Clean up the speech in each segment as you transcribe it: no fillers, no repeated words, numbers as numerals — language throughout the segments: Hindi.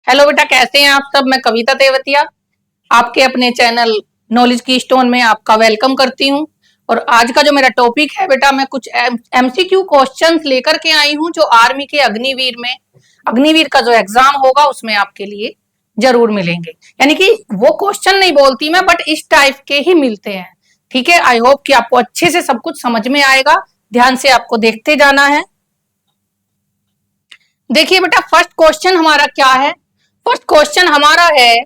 हेलो बेटा, कैसे हैं आप सब। मैं कविता तेवतिया आपके अपने चैनल नॉलेज की स्टोन में आपका वेलकम करती हूं। और आज का जो मेरा टॉपिक है बेटा, मैं कुछ एमसीक्यू क्वेश्चंस लेकर के आई हूं जो आर्मी के अग्निवीर का जो एग्जाम होगा उसमें आपके लिए जरूर मिलेंगे। यानी कि वो क्वेश्चन नहीं बोलती मैं, बट इस टाइप के ही मिलते हैं। ठीक है, आई होप कि आपको अच्छे से सब कुछ समझ में आएगा। ध्यान से आपको देखते जाना है। देखिए बेटा, फर्स्ट क्वेश्चन हमारा क्या है। फर्स्ट क्वेश्चन हमारा है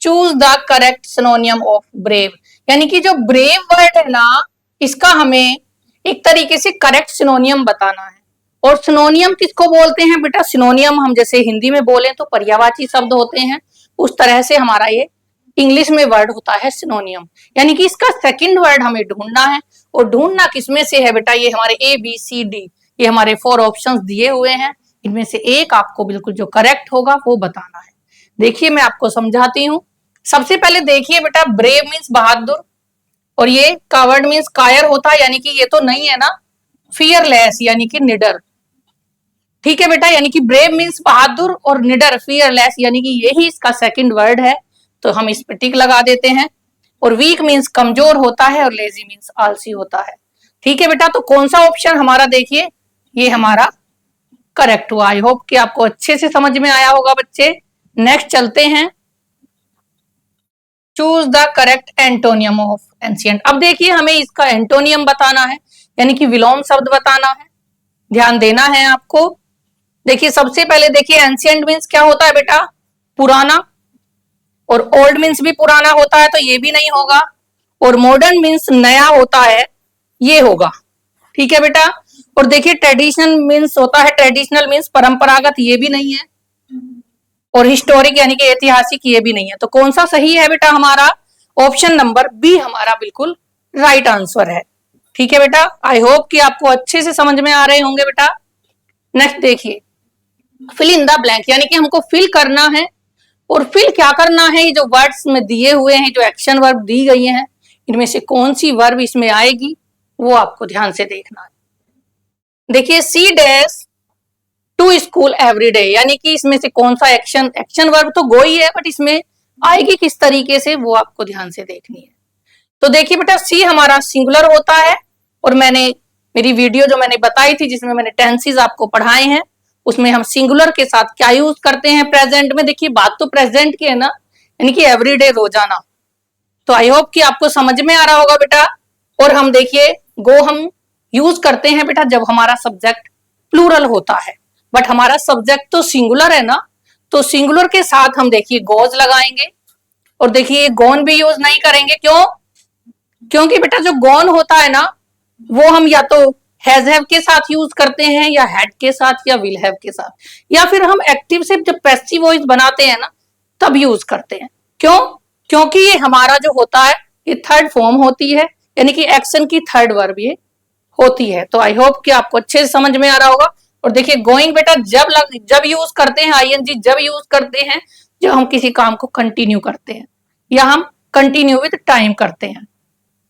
choose the correct सिनोनियम of brave. यानी कि जो ब्रेव वर्ड है ना, इसका हमें एक तरीके से करेक्ट सिनोनियम बताना है। और सिनोनियम किसको बोलते हैं बेटा? सिनोनियम हम जैसे हिंदी में बोले तो पर्यायवाची शब्द होते हैं, उस तरह से हमारा ये इंग्लिश में वर्ड होता है सिनोनियम। यानी कि इसका सेकंड वर्ड हमें ढूंढना है। और ढूंढना किसमें से है बेटा? ये हमारे ABCD, ये हमारे 4 ऑप्शंस दिए हुए हैं। इनमें से एक आपको बिल्कुल जो करेक्ट होगा वो बताना है। देखिए मैं आपको समझाती हूँ। सबसे पहले देखिए बेटा, ब्रेव मीन्स बहादुर, और ये कावर्ड मीन्स कायर होता है, यानी कि ये तो नहीं है ना। फियरलेस यानी कि निडर। ठीक है बेटा, यानी कि ब्रेव मीन्स बहादुर और निडर फियरलेस, यानी कि यही इसका सेकंड वर्ड है। तो हम इस पे टिक लगा देते हैं। और वीक मीन्स कमजोर होता है, और लेजी मीन्स आलसी होता है। ठीक है बेटा, तो कौन सा ऑप्शन हमारा, देखिए ये हमारा करेक्ट हुआ। आई होप कि आपको अच्छे से समझ में आया होगा बच्चे। नेक्स्ट चलते हैं, choose the correct antonym of ancient. अब देखिए हमें इसका एंटोनियम बताना है, यानी कि विलोम शब्द बताना है। ध्यान देना है आपको। देखिए सबसे पहले देखिए, एंशिएंट मीन्स क्या होता है बेटा? पुराना। और ओल्ड मीन्स भी पुराना होता है, तो ये भी नहीं होगा। और मॉडर्न मीन्स नया होता है, ये होगा। ठीक है बेटा। और देखिए ट्रेडिशनल मीन्स होता है, ट्रेडिशनल मीन्स परंपरागत, ये भी नहीं है। और हिस्टोरिक यानी कि ऐतिहासिक, ये भी नहीं है। तो कौन सा सही है बेटा? हमारा ऑप्शन नंबर बी हमारा बिल्कुल राइट आंसर है। ठीक है बेटा, आई होप कि आपको अच्छे से समझ में आ रहे होंगे बेटा। नेक्स्ट देखिए, फिल इन द ब्लैंक, यानी कि हमको फिल करना है। और फिल क्या करना है? ये जो वर्ड्स में दिए हुए हैं, जो एक्शन वर्ब दी गई हैं, इनमें से कौन सी वर्ब इसमें आएगी वो आपको ध्यान से देखना है। देखिए, see dash to school every day, यानी कि इसमें से कौन सा एक्शन वर्ब तो गो ही है, बट इसमें आएगी किस तरीके से वो आपको ध्यान से देखनी है। तो देखिए बेटा, सी हमारा सिंगुलर होता है। और मेरी वीडियो जो मैंने बताई थी जिसमें मैंने टेंसेस आपको पढ़ाए हैं, उसमें हम सिंगुलर के साथ क्या यूज करते हैं प्रेजेंट में। देखिए बात तो प्रेजेंट की है ना, यानी कि एवरीडे, रोजाना। तो आई होप कि आपको समझ में आ रहा होगा बेटा। और हम देखिए, गो हम यूज करते हैं बेटा जब हमारा सब्जेक्ट प्लूरल होता है, बट हमारा सब्जेक्ट तो सिंगुलर है ना। तो सिंगुलर के साथ हम देखिए गोज लगाएंगे। और देखिए गोन भी यूज नहीं करेंगे, क्यों? क्योंकि बेटा जो गॉन होता है ना, वो हम या तो हैज हैव के साथ यूज करते हैं, या हैड के साथ, या विल हैव के साथ, या फिर हम एक्टिव से जब पैसिव वॉइस बनाते हैं ना तब यूज करते हैं। क्यों? क्योंकि ये हमारा जो होता है ये थर्ड फॉर्म होती है, यानी कि एक्शन की थर्ड वर्ब ये होती है। तो आई होप कि आपको अच्छे से समझ में आ रहा होगा। और देखिए गोइंग बेटा जब यूज करते हैं, आईएनजी जब यूज करते हैं जब हम किसी काम को कंटिन्यू करते हैं, या हम कंटिन्यू विद टाइम करते हैं।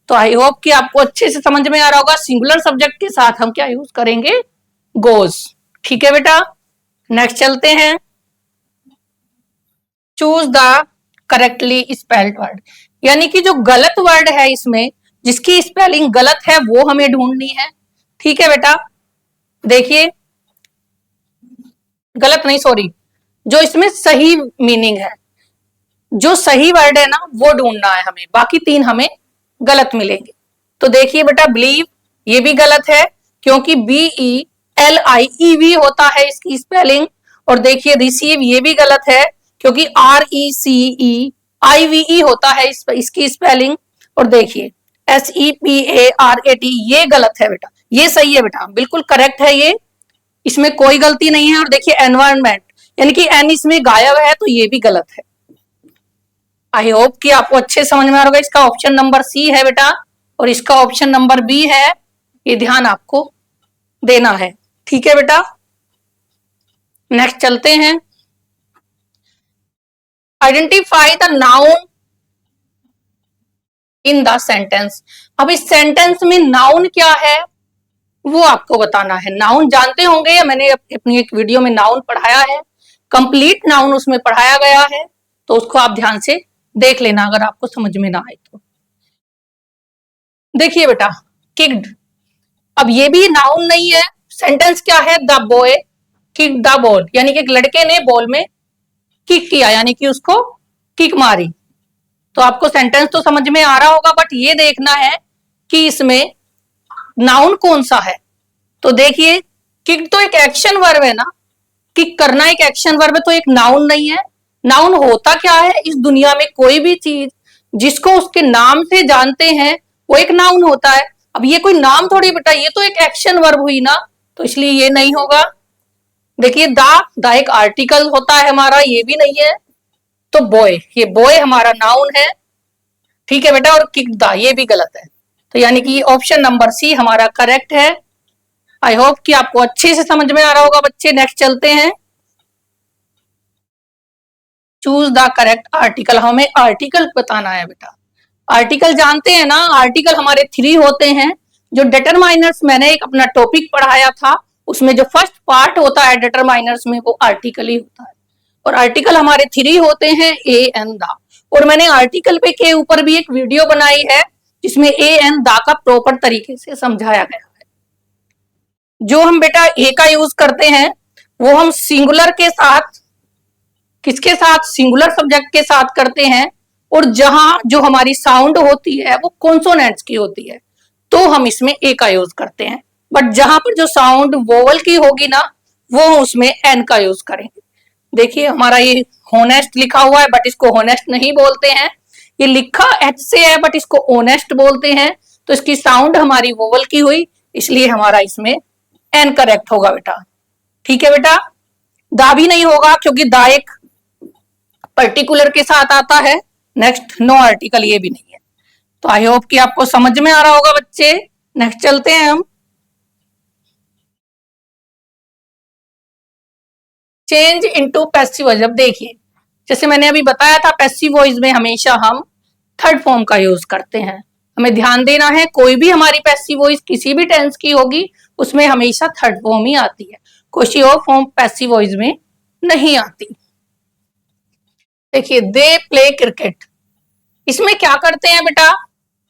तो आई होप कि आपको अच्छे से समझ में आ रहा होगा। सिंगुलर सब्जेक्ट के साथ हम क्या यूज करेंगे? गोज। ठीक है बेटा, नेक्स्ट चलते हैं, choose the correctly spelled word. यानी कि जो गलत वर्ड है इसमें, जिसकी स्पेलिंग गलत है वो हमें ढूंढनी है। ठीक है बेटा, देखिए गलत नहीं, सॉरी, जो इसमें सही मीनिंग है, जो सही वर्ड है ना वो ढूंढना है हमें। बाकी 3 हमें गलत मिलेंगे। तो देखिए बेटा, बिलीव ये भी गलत है, क्योंकि BELIEV होता है इसकी स्पेलिंग। और देखिए रिसीव ये भी गलत है, क्योंकि RECEIVE होता है इसकी स्पेलिंग। और देखिए SEPARAT ये गलत है बेटा, ये सही है बेटा, बिल्कुल करेक्ट है ये, इसमें कोई गलती नहीं है। और देखिए एनवायरमेंट, यानी कि एन इसमें गायब है, तो ये भी गलत है। आई होप कि आपको अच्छे समझ में आ रहा होगा। इसका ऑप्शन नंबर सी है बेटा, और इसका ऑप्शन नंबर बी है, ये ध्यान आपको देना है। ठीक है बेटा, नेक्स्ट चलते हैं, identify the noun in the sentence. अब इस सेंटेंस में नाउन क्या है वो आपको बताना है। नाउन जानते होंगे, या मैंने अपनी एक वीडियो में नाउन पढ़ाया है। कंप्लीट नाउन उसमें पढ़ाया गया है, तो उसको आप ध्यान से देख लेना अगर आपको समझ में ना आए तो। देखिए बेटा, किक्ड, अब ये भी नाउन नहीं है, सेंटेंस क्या है, the boy kick the ball, यानी कि एक लड़के ने बॉल में किक किया, यानी कि उसको किक मारी। तो आपको सेंटेंस तो समझ में आ रहा होगा, बट ये देखना है कि इसमें नाउन कौन सा है। तो देखिए, किक तो एक एक्शन वर्ब है ना, किक करना एक एक्शन वर्ब है, तो एक नाउन नहीं है। नाउन होता क्या है, इस दुनिया में कोई भी चीज जिसको उसके नाम से जानते हैं वो एक नाउन होता है। अब ये कोई नाम थोड़ी बेटा, ये तो एक एक्शन वर्ब हुई ना, तो इसलिए ये नहीं होगा। देखिए, द एक आर्टिकल होता है हमारा, ये भी नहीं है। तो बॉय, ये बॉय हमारा नाउन है, ठीक है बेटा। और किक द, ये भी गलत है। तो यानी कि ऑप्शन नंबर सी हमारा करेक्ट है। आई होप कि आपको अच्छे से समझ में आ रहा होगा बच्चे। नेक्स्ट चलते हैं। चूज द करेक्ट आर्टिकल, हमें आर्टिकल बताना है बेटा। आर्टिकल जानते हैं ना, आर्टिकल हमारे 3 होते हैं। जो डिटरमाइनर्स मैंने एक अपना टॉपिक पढ़ाया था, उसमें जो फर्स्ट पार्ट होता है डिटरमाइनर्स में, वो आर्टिकल ही होता है। और आर्टिकल हमारे 3 होते हैं, ए एन द। और मैंने आर्टिकल पे के ऊपर भी एक वीडियो बनाई है जिसमें ए एन द का प्रॉपर तरीके से समझाया गया है। जो हम बेटा ए का यूज करते हैं वो हम सिंगुलर के साथ, किसके साथ, सिंगुलर सब्जेक्ट के साथ करते हैं। और जहां जो हमारी साउंड होती है वो कॉन्सोनेंट्स की होती है, तो हम इसमें ए का यूज करते हैं। बट जहां पर जो साउंड वोवल की होगी ना, वो उसमें एन का यूज करेंगे। देखिए, हमारा ये होनेस्ट लिखा हुआ है, बट इसको होनेस्ट नहीं बोलते हैं। ये लिखा एच से है, बट इसको ओनेस्ट बोलते हैं। तो इसकी साउंड हमारी वोवल की हुई, इसलिए हमारा इसमें एन करेक्ट होगा बेटा। ठीक है बेटा, दा भी नहीं होगा क्योंकि दा एक पर्टिकुलर के साथ आता है। नेक्स्ट, नो आर्टिकल, ये भी नहीं है। तो आई होप कि आपको समझ में आ रहा होगा बच्चे। नेक्स्ट चलते हैं हम। Change into passive voice. अब देखिए, जैसे मैंने अभी बताया था, पैसिव वॉइस में हमेशा हम थर्ड फॉर्म का यूज करते हैं। हमें ध्यान देना है, कोई भी हमारी पैसिव वॉइस किसी भी टेंस की होगी, उसमें हमेशा थर्ड फॉर्म ही आती है, कोई और फॉर्म पैसिव वॉइस में नहीं आती। देखिए, दे प्ले क्रिकेट, इसमें क्या करते हैं बेटा,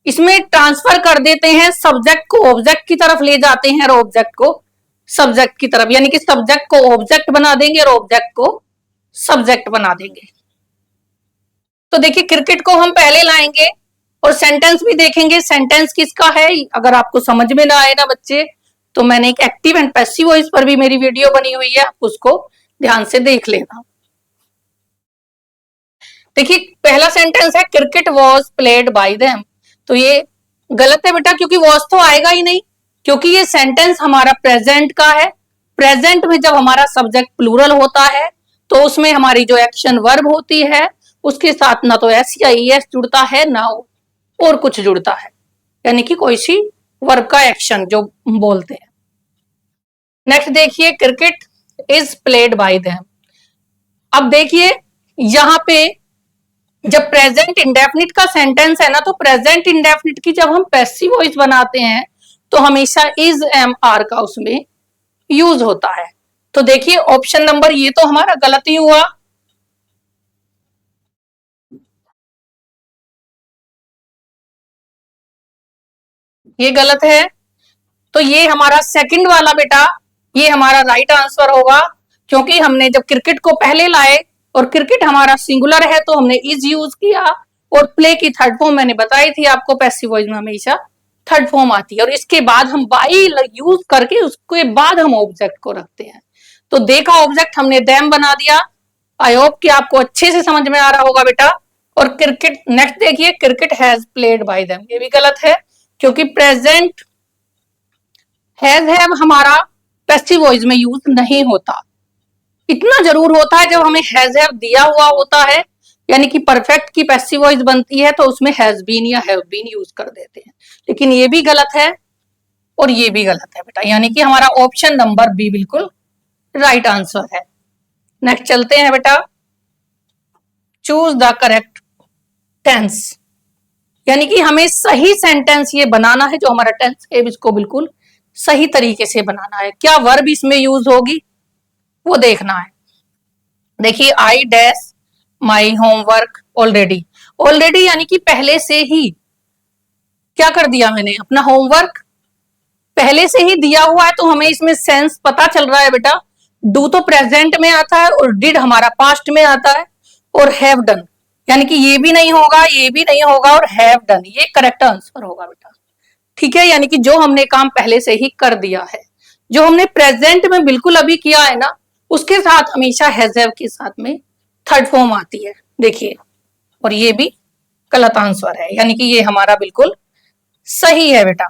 इसमें ट्रांसफर कर देते हैं, सब्जेक्ट को ऑब्जेक्ट की तरफ ले जाते हैं और ऑब्जेक्ट को सब्जेक्ट की तरफ, यानी कि सब्जेक्ट को ऑब्जेक्ट बना देंगे और ऑब्जेक्ट को सब्जेक्ट बना देंगे। तो देखिए, क्रिकेट को हम पहले लाएंगे और सेंटेंस भी देखेंगे, सेंटेंस किसका है। अगर आपको समझ में ना आए ना बच्चे, तो मैंने एक एक्टिव एंड पैसिव वॉइस पर भी मेरी वीडियो बनी हुई है, उसको ध्यान से देख लेना। देखिए, पहला सेंटेंस है cricket was played by them. तो ये गलत है बेटा, क्योंकि वॉज तो आएगा ही नहीं, क्योंकि ये सेंटेंस हमारा प्रेजेंट का है। प्रेजेंट में जब हमारा सब्जेक्ट प्लूरल होता है, तो उसमें हमारी जो एक्शन वर्ब होती है, उसके साथ ना तो एस या ई एस जुड़ता है, ना और कुछ जुड़ता है, यानी कि कोई सी वर्ब का एक्शन जो बोलते हैं। नेक्स्ट देखिए, cricket is played by them. अब देखिए, यहां पे जब प्रेजेंट इंडेफिनिट का सेंटेंस है ना, तो प्रेजेंट इंडेफिनिट की जब हम पैसिव वॉइस बनाते हैं, तो हमेशा इज एम आर का उसमें यूज होता है। तो देखिए, ऑप्शन नंबर ये तो हमारा गलत ही हुआ। ये गलत है, तो ये हमारा सेकंड वाला बेटा, ये हमारा राइट आंसर होगा, क्योंकि हमने जब क्रिकेट को पहले लाए और क्रिकेट हमारा सिंगुलर है, तो हमने इज यूज किया। और प्ले की थर्ड फॉर्म मैंने बताई थी आपको, पैसिव वॉइस में हमेशा थर्ड फॉर्म आती है, और इसके बाद हम बाई यूज करके उसके बाद हम ऑब्जेक्ट को रखते हैं। तो देखा, ऑब्जेक्ट हमने देम बना दिया। आई होप कि आपको अच्छे से समझ में आ रहा होगा बेटा। और क्रिकेट, नेक्स्ट देखिए, cricket has played by them, ये भी गलत है, क्योंकि प्रेजेंट हैज हैव हमारा पैसिव वॉइस में यूज नहीं होता। इतना जरूर होता है जब हमें हैज हैव दिया हुआ होता है, यानी कि परफेक्ट की पैसिव वॉइस बनती है, तो उसमें हैज बीन या हैव बीन यूज कर देते हैं। लेकिन ये भी गलत है और ये भी गलत है बेटा, यानी कि हमारा ऑप्शन नंबर बी बिल्कुल राइट आंसर है। नेक्स्ट चलते हैं बेटा, चूज द करेक्ट टेंस, यानी कि हमें सही सेंटेंस ये बनाना है, जो हमारा टेंस है इसको बिल्कुल सही तरीके से बनाना है। क्या वर्ब इसमें यूज होगी वो देखना है। देखिए I dash my homework already, already यानी कि पहले से ही क्या कर दिया मैंने, अपना होमवर्क पहले से ही दिया हुआ है, तो हमें इसमें सेंस पता चल रहा है बेटा। डू तो प्रेजेंट में आता है और डिड हमारा पास्ट में आता है, और हैव डन यानी कि ये भी नहीं होगा, ये भी नहीं होगा, और हैव डन ये करेक्ट आंसर होगा बेटा। ठीक है, यानी कि जो हमने काम पहले से ही कर दिया है, जो हमने प्रेजेंट में बिल्कुल अभी किया है ना, उसके साथ हमेशा हैव के साथ में थर्ड फॉर्म आती है। देखिए, और ये भी गलत आंसर है, यानी कि ये हमारा बिल्कुल सही है बेटा।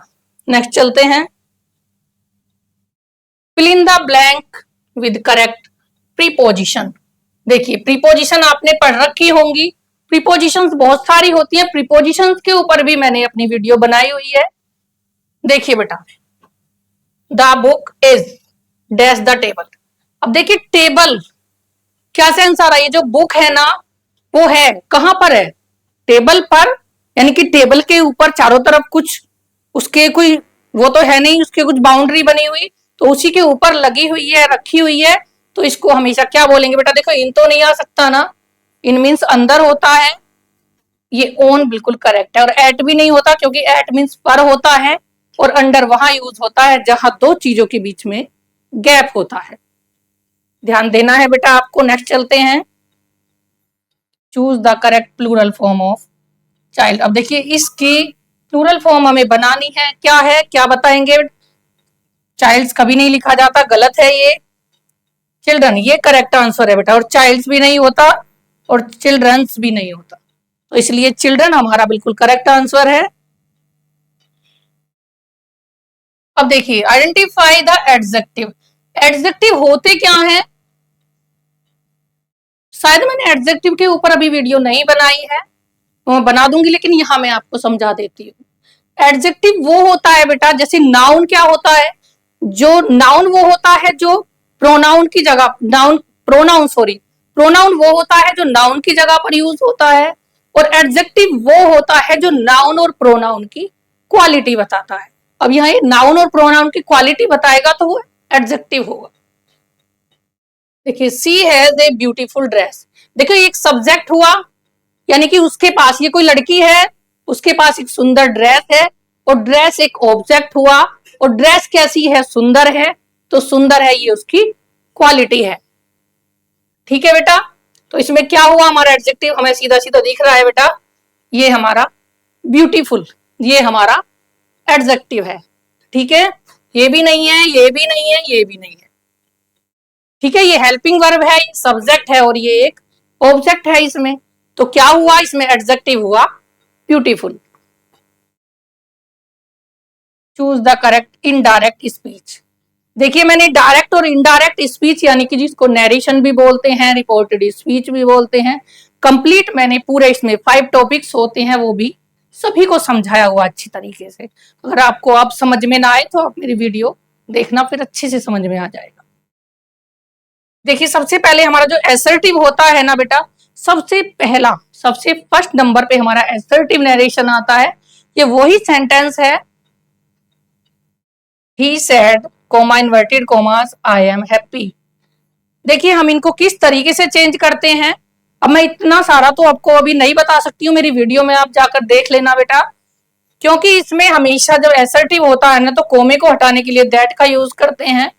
नेक्स्ट चलते हैं, fill in the blank with correct preposition. देखिए, प्रीपोजिशन आपने पढ़ रखी होंगी, प्रीपोजिशंस बहुत सारी होती है, प्रीपोजिशंस के ऊपर भी मैंने अपनी वीडियो बनाई हुई है। देखिए बेटा, the book is dash the table. अब देखिए टेबल क्या सेंस आ रहा है, ये जो बुक है ना वो है कहां पर है, टेबल पर, यानी कि टेबल के ऊपर चारों तरफ कुछ उसके कोई वो तो है नहीं, उसके कुछ बाउंड्री बनी हुई, तो उसी के ऊपर लगी हुई है, रखी हुई है, तो इसको हमेशा क्या बोलेंगे बेटा। देखो इन तो नहीं आ सकता ना, इन मीन्स अंदर होता है, ये ओन बिल्कुल करेक्ट है, और एट भी नहीं होता क्योंकि एट मीन्स पर होता है, और अंडर वहां यूज होता है जहां दो चीजों के बीच में गैप होता है। ध्यान देना है बेटा आपको। नेक्स्ट चलते हैं, choose the correct plural form of child. अब देखिए इसकी प्लूरल फॉर्म हमें बनानी है, क्या है क्या बताएंगे। चाइल्ड्स कभी नहीं लिखा जाता, गलत है ये। चिल्ड्रन ये करेक्ट आंसर है बेटा, और चाइल्ड्स भी नहीं होता और चिल्ड्रंस भी नहीं होता, तो इसलिए चिल्ड्रन हमारा बिल्कुल करेक्ट आंसर है। अब देखिए, आइडेंटिफाई द एडजेक्टिव। एडजेक्टिव होते क्या हैं, शायद मैंने एडजेक्टिव के ऊपर अभी वीडियो नहीं बनाई है, तो मैं बना दूंगी, लेकिन यहां मैं आपको समझा देती हूँ। एडजेक्टिव वो होता है बेटा, जैसे नाउन क्या होता है, जो नाउन वो होता है जो प्रोनाउन की जगह, नाउन प्रोनाउन सॉरी, प्रोनाउन वो होता है जो नाउन की जगह पर यूज होता है, और एडजेक्टिव वो होता है जो नाउन और प्रोनाउन की क्वालिटी बताता है। अब यहाँ ये नाउन और प्रोनाउन की क्वालिटी बताएगा तो वो एडजेक्टिव होगा। देखिए, सी हैज ए ब्यूटीफुल ड्रेस। देखो एक सब्जेक्ट हुआ, यानी कि उसके पास, ये कोई लड़की है, उसके पास एक सुंदर ड्रेस है, और ड्रेस एक ऑब्जेक्ट हुआ, और ड्रेस कैसी है, सुंदर है, तो सुंदर है ये उसकी क्वालिटी है। ठीक है बेटा, तो इसमें क्या हुआ, हमारा एडजेक्टिव हमें सीधा सीधा दिख रहा है बेटा, ये हमारा ब्यूटीफुल, ये हमारा एडजेक्टिव है। ठीक है, ये भी नहीं है, ये भी नहीं है, ये भी नहीं है। ठीक है, ये हेल्पिंग वर्ब है, ये सब्जेक्ट है, और ये एक ऑब्जेक्ट है इसमें, तो क्या हुआ, इसमें एडजेक्टिव हुआ beautiful. Choose the correct indirect speech. देखिए मैंने डायरेक्ट और इनडायरेक्ट स्पीच, यानी कि जिसको नरेशन भी बोलते हैं, रिपोर्टेड स्पीच भी बोलते हैं, कंप्लीट मैंने पूरे इसमें 5 टॉपिक्स होते हैं, वो भी सभी को समझाया हुआ अच्छी तरीके से। अगर आपको अब समझ में ना आए तो आप मेरी वीडियो देखना, फिर अच्छे से समझ में आ जाएगा। देखिए सबसे पहले हमारा जो एसर्टिव होता है ना बेटा, सबसे पहला, सबसे फर्स्ट नंबर पे हमारा एसर्टिव नरेशन आता है। ये वही सेंटेंस है, he said, comma inverted commas, I am happy. देखिए हम इनको किस तरीके से चेंज करते हैं, अब मैं इतना सारा तो आपको अभी नहीं बता सकती हूँ, मेरी वीडियो में आप जाकर देख लेना बेटा, क्योंकि इसमें हमेशा जब एसर्टिव होता है ना तो कोमे को हटाने के लिए दैट का यूज करते हैं,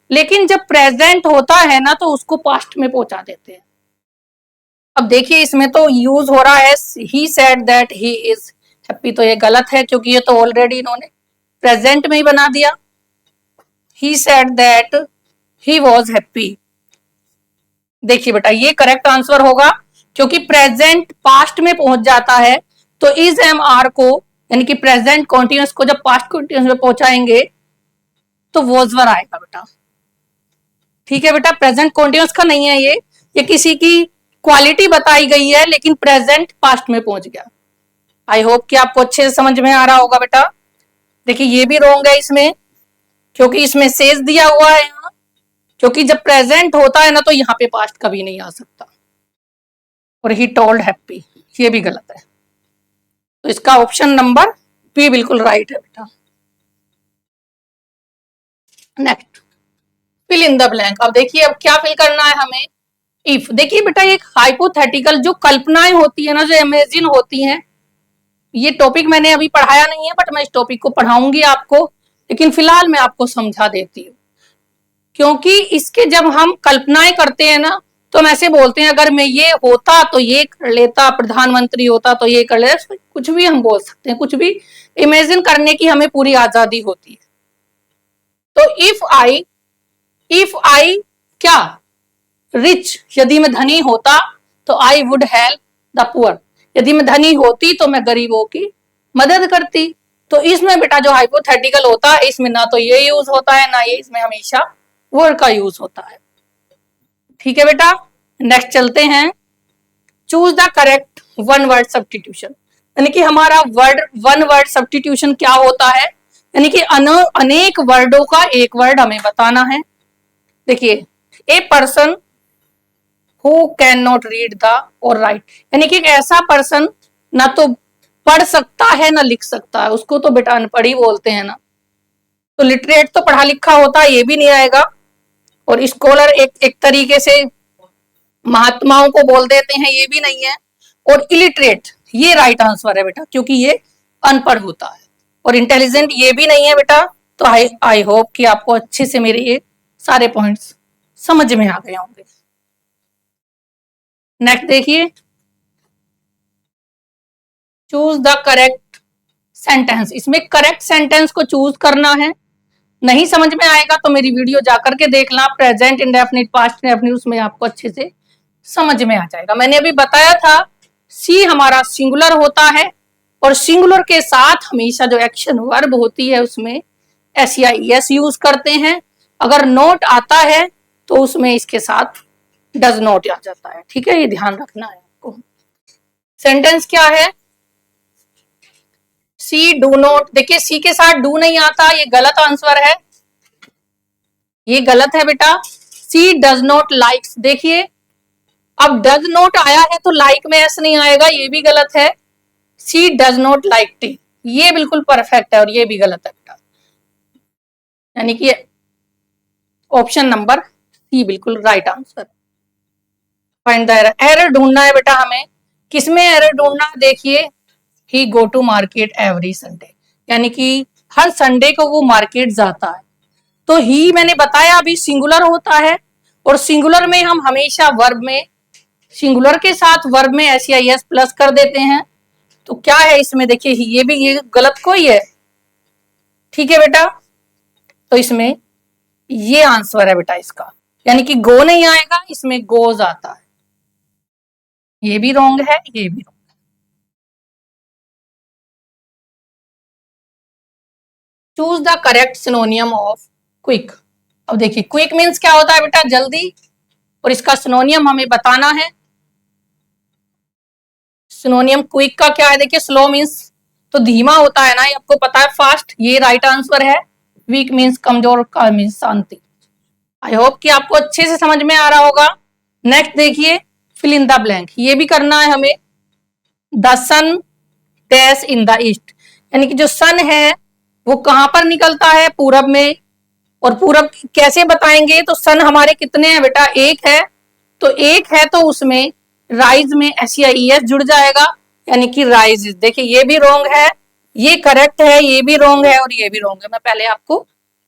लेकिन जब प्रेजेंट होता है ना तो उसको पास्ट में पहुंचा देते हैं। अब देखिए इसमें तो यूज हो रहा है he said that he is happy, तो ये गलत है क्योंकि ये तो ऑलरेडी इन्होंने प्रेजेंट में ही बना दिया। he said that he was happy। देखिए बेटा ये करेक्ट आंसर होगा, क्योंकि प्रेजेंट पास्ट में पहुंच जाता है, तो इज एम आर को, यानी कि प्रेजेंट कॉन्टिन्यूस को जब पास्ट कॉन्टिन्यूस में पहुंचाएंगे तो वॉजवर आएगा बेटा। ठीक है बेटा, प्रेजेंट कॉन्टिन्यूस का नहीं है ये किसी की क्वालिटी बताई गई है, लेकिन प्रेजेंट पास्ट में पहुंच गया। आई होप कि आपको अच्छे से समझ में आ रहा होगा बेटा। देखिए ये भी रॉन्ग है इसमें, क्योंकि इसमें सेज दिया हुआ है यहाँ, क्योंकि जब प्रेजेंट होता है ना तो यहाँ पे पास्ट कभी नहीं आ सकता। और ही टोल्ड हैप्पी, ये भी गलत है, तो इसका ऑप्शन नंबर बी बिल्कुल राइट है बेटा। Next, fill in the blank. अब देखिए अब क्या फिल करना है हमें, इफ देखिए बेटा, एक हाइपोथेटिकल जो कल्पनाएं होती है ना, जो इमेजिन होती हैं, ये टॉपिक मैंने अभी पढ़ाया नहीं है, बट मैं इस टॉपिक को पढ़ाऊंगी आपको, लेकिन फिलहाल मैं आपको समझा देती हूँ। क्योंकि इसके जब हम कल्पनाएं करते हैं ना, तो हम ऐसे बोलते हैं अगर मैं ये होता तो ये कर लेता, प्रधानमंत्री होता तो ये कर लेता, कुछ भी हम बोल सकते हैं, कुछ भी इमेजिन करने की हमें पूरी आजादी होती है। तो इफ आई क्या रिच, यदि मैं धनी होता तो I would help the poor, यदि मैं धनी होती तो मैं गरीबों की मदद करती। तो इसमें बेटा जो हाइपोथेटिकल होता है, इसमें ना तो ये यूज होता है, ना ये इसमें हमेशा वर्ड का यूज होता है। ठीक है बेटा, नेक्स्ट चलते हैं। Choose the correct one word substitution, यानी कि हमारा वर्ड वन वर्ड सब्स्टिट्यूशन क्या होता है, यानी कि अनेक वर्डों का एक वर्ड हमें बताना है। देखिए, a person who can not read the और राइट, यानी कि एक ऐसा पर्सन ना तो पढ़ सकता है ना लिख सकता है, उसको तो बेटा अनपढ़ ही बोलते हैं ना। तो लिटरेट तो पढ़ा लिखा होता है, ये भी नहीं आएगा। और स्कॉलर एक तरीके से महात्माओं को बोल देते हैं, ये भी नहीं है। और इलिटरेट ये राइट आंसर है बेटा, क्योंकि ये अनपढ़ होता है। और इंटेलिजेंट ये भी नहीं है बेटा। तो आई होप कि आपको अच्छे से मेरे ये सारे पॉइंट्स समझ में आ गए होंगे। नेक्स्ट देखिए, चूज द करेक्ट सेंटेंस, इसमें करेक्ट सेंटेंस को चूज करना है। नहीं समझ में आएगा तो मेरी वीडियो जाकर के देखना, प्रेजेंट इंडेफिनिट, पास्ट इंडेफिनिट, उसमें आपको अच्छे से समझ में आ जाएगा। मैंने अभी बताया था सी हमारा सिंगुलर होता है, और सिंगुलर के साथ हमेशा जो एक्शन वर्ब होती है उसमें एस या एस यूज करते हैं। अगर नोट आता है तो उसमें इसके साथ डज नॉट आ जाता है। ठीक है, ये ध्यान रखना है आपको। सेंटेंस क्या है, सी डू नॉट, देखिए सी के साथ डू नहीं आता, ये गलत आंसर है, ये गलत है बेटा। सी डज नॉट लाइक्स, देखिए अब डज नॉट आया है तो लाइक में एस नहीं आएगा, ये भी गलत है। सी डज नॉट लाइक टी, ये बिल्कुल परफेक्ट है, और ये भी गलत है बेटा। यानी कि ऑप्शन नंबर सी बिल्कुल right answer. Find the error, error ढूंढना है बेटा हमें। किसमें एरर ढूंढना है, देखिए he go to market every Sunday, यानी कि हर संडे को वो मार्केट जाता है। तो ही मैंने बताया अभी सिंगुलर होता है, और सिंगुलर में हम हमेशा वर्ब में सिंगुलर के साथ वर्ब में एस या एस प्लस कर देते हैं। तो क्या है इसमें, देखिए ये भी ये गलत कोई है। ठीक है बेटा, तो इसमें ये आंसर है बेटा इसका, यानी कि गो नहीं आएगा, इसमें गोज आता है। ये भी रॉन्ग है, ये भी wrong. Choose the correct सिनोनियम of quick. अब देखिए क्विक मीन्स क्या होता है बेटा, जल्दी, और इसका सिनोनियम हमें बताना है। सिनोनियम क्विक का क्या है, देखिए स्लो मीन्स तो धीमा होता है ना, ये आपको पता है। फास्ट ये राइट आंसर है। वीक मीन्स कमजोर, का मीन्स शांति। आई होप कि आपको अच्छे से समझ में आ रहा होगा। नेक्स्ट देखिए, फिल इन द ब्लैंक, ये भी करना है हमें। The sun dash in the east, यानी कि जो सन है वो कहां पर निकलता है, पूरब में। और पूरब कैसे बताएंगे, तो सन हमारे कितने हैं बेटा, एक है। तो एक है तो उसमें राइज में एस या ई एस जुड़ जाएगा, यानी कि राइज। देखिए ये भी रॉन्ग है, ये करेक्ट है, ये भी रॉन्ग है, और ये भी रॉन्ग है, मैं पहले आपको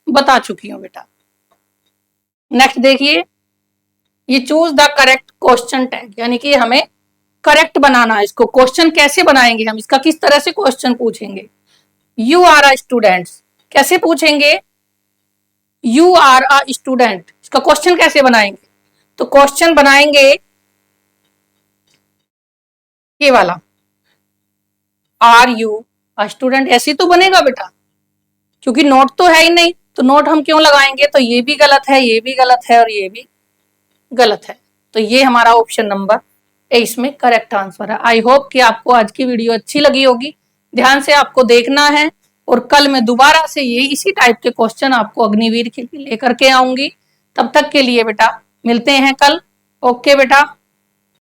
बता चुकी हूं बेटा। नेक्स्ट देखिए, ये choose the correct question tag, यानी कि हमें करेक्ट बनाना है इसको। क्वेश्चन कैसे बनाएंगे हम, इसका किस तरह से क्वेश्चन पूछेंगे। यू आर अ स्टूडेंट, कैसे पूछेंगे, यू आर अ स्टूडेंट, इसका क्वेश्चन कैसे बनाएंगे, तो क्वेश्चन बनाएंगे ये वाला, आर यू अ स्टूडेंट, ऐसे तो बनेगा बेटा, क्योंकि नोट तो है ही नहीं, तो नोट हम क्यों लगाएंगे। तो ये भी गलत है, ये भी गलत है, और ये भी गलत है। तो ये हमारा ऑप्शन नंबर ए इसमें करेक्ट आंसर है। आई होप कि आपको आज की वीडियो अच्छी लगी होगी। ध्यान से आपको देखना है, और कल मैं दोबारा से ये इसी टाइप के क्वेश्चन आपको अग्निवीर के लिए लेकर के आऊंगी। तब तक के लिए बेटा मिलते हैं कल। ओके बेटा।